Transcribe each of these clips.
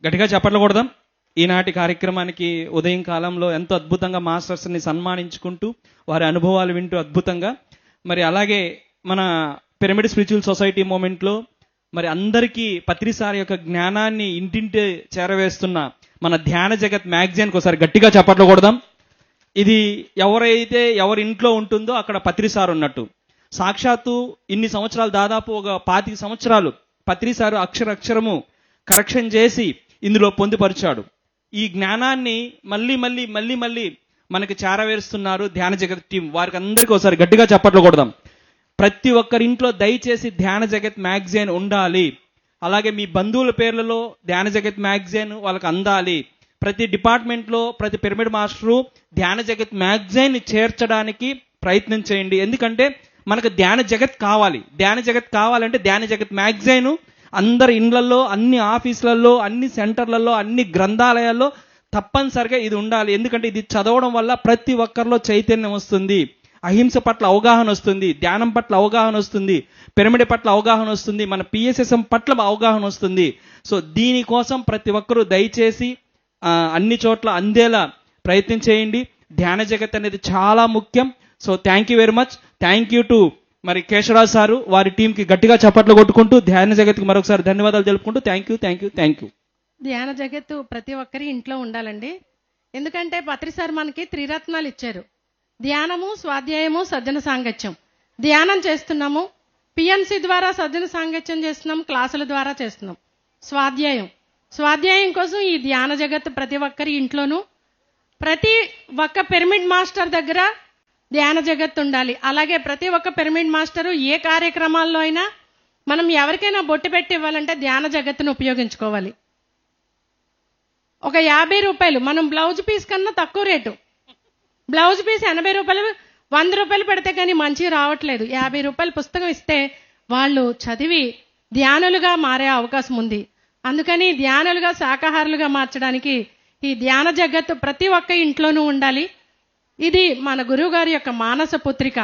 గట్టిగా చెప్పట్లు కొడదాం. ఈనాటి కార్యక్రమానికి ఉదయం కాలంలో ఎంతో అద్భుతంగా మాస్టర్స్ని సన్మానించుకుంటూ వారి అనుభవాలు వింటూ అద్భుతంగా మరి అలాగే మన పిరమిడ్ స్పిరిచువల్ సొసైటీ మూమెంట్లో మరి అందరికీ పత్రిసారి యొక్క జ్ఞానాన్ని ఇంటింటి చేరవేస్తున్న మన ధ్యాన జగత్ మ్యాగజైన్కి ఒకసారి గట్టిగా చప్పట్లు కొడదాం. ఇది ఎవరైతే ఎవరి ఇంట్లో ఉంటుందో అక్కడ పత్రిసారు ఉన్నట్టు. సాక్షాత్తు ఇన్ని సంవత్సరాలు, దాదాపు ఒక 25 సంవత్సరాలు పత్రిసారు అక్షరము కరెక్షన్ చేసి ఇందులో పొందుపరిచాడు. ఈ జ్ఞానాన్ని మళ్ళీ మళ్ళీ మళ్ళీ మళ్ళీ మనకి చేరవేరుస్తున్నారు ధ్యాన జగత్ టీం. వారికి అందరికీ ఒకసారి గట్టిగా చప్పట్లు కొడదాం. ప్రతి ఒక్కరింట్లో దయచేసి ధ్యాన జగత్ మ్యాగజైన్ ఉండాలి. అలాగే మీ బంధువుల పేర్లలో ధ్యాన జగత్ మ్యాగజైన్ వాళ్ళకి అందాలి. ప్రతి డిపార్ట్మెంట్లో ప్రతి పిరమిడ్ మాస్టరు ధ్యాన జగత్ మ్యాగజైన్ చేర్చడానికి ప్రయత్నం చేయండి. ఎందుకంటే మనకు ధ్యాన జగత్ కావాలి. ధ్యాన జగత్ కావాలంటే ధ్యాన జగత్ మ్యాగజైన్ అందరి ఇండ్లలో, అన్ని ఆఫీసులలో, అన్ని సెంటర్లలో, అన్ని గ్రంథాలయాల్లో తప్పనిసరిగా ఇది ఉండాలి. ఎందుకంటే ఇది చదవడం వల్ల ప్రతి ఒక్కరిలో చైతన్యం వస్తుంది, అహింస పట్ల అవగాహన వస్తుంది, ధ్యానం పట్ల అవగాహన వస్తుంది, పిరమిడ్ పట్ల అవగాహన వస్తుంది, మన పిఎస్ఎస్ఎం పట్ల అవగాహన వస్తుంది. సో దీనికోసం ప్రతి ఒక్కరూ దయచేసి అన్ని చోట్ల అందేలా ప్రయత్నం చేయండి. ధ్యాన జగత్ అనేది చాలా ముఖ్యం. So thank you very much. Thank you to మరి కేశవరాజు సారు, వారి టీంకి గట్టిగా చప్పట్లు కొట్టుకుంటూ ధ్యాన జగత్కి మరొకసారి ధన్యవాదాలు తెలుపుకుంటూ థ్యాంక్ యూ. ధ్యాన జగత్తు ప్రతి ఒక్కరి ఇంట్లో ఉండాలండి. ఎందుకంటే పత్రిసారి మనకి త్రిరత్నాలు ఇచ్చారు: ధ్యానము, స్వాధ్యాయము, సజ్జన సాంగత్యం. ధ్యానం చేస్తున్నాము, పిఎన్సి ద్వారా సజ్జన సాంగత్యం చేస్తున్నాం, క్లాసుల ద్వారా చేస్తున్నాం. స్వాధ్యాయం కోసం ఈ ధ్యాన జగత్తు ప్రతి ఒక్కరి ఇంట్లోనూ, ప్రతి ఒక్క పిరమిడ్ మాస్టర్ దగ్గర ధ్యాన జగత్తు ఉండాలి. అలాగే ప్రతి ఒక్క పిరమిడ్ మాస్టరు ఏ కార్యక్రమాల్లో అయినా మనం ఎవరికైనా బొట్టు పెట్టి ఇవ్వాలంటే ధ్యాన జగత్తును ఉపయోగించుకోవాలి. ఒక 50 రూపాయలు మనం బ్లౌజ్ పీస్ కన్నా తక్కువ రేటు. బ్లౌజ్ పీస్ 80 రూపాయలు, 100 రూపాయలు పెడితే కానీ మంచి రావట్లేదు. 50 రూపాయల పుస్తకం ఇస్తే వాళ్ళు చదివి ధ్యానులుగా మారే అవకాశం ఉంది. అందుకని ధ్యానులుగా, శాకాహారులుగా మార్చడానికి ఈ ధ్యాన జగత్తు ప్రతి ఒక్క ఇంట్లోనూ ఉండాలి. ఇది మన గురువు గారి యొక్క మానస పుత్రిక.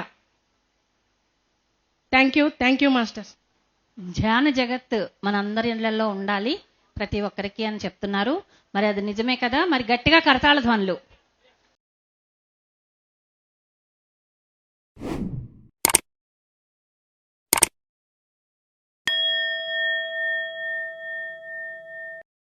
Thank you masters. ధ్యాన జగత్ మనందరి ఇళ్లలో ఉండాలి ప్రతి ఒక్కరికి అని చెప్తున్నారు. మరి అది నిజమే కదా? మరి గట్టిగా కరతాళ ధ్వనులు.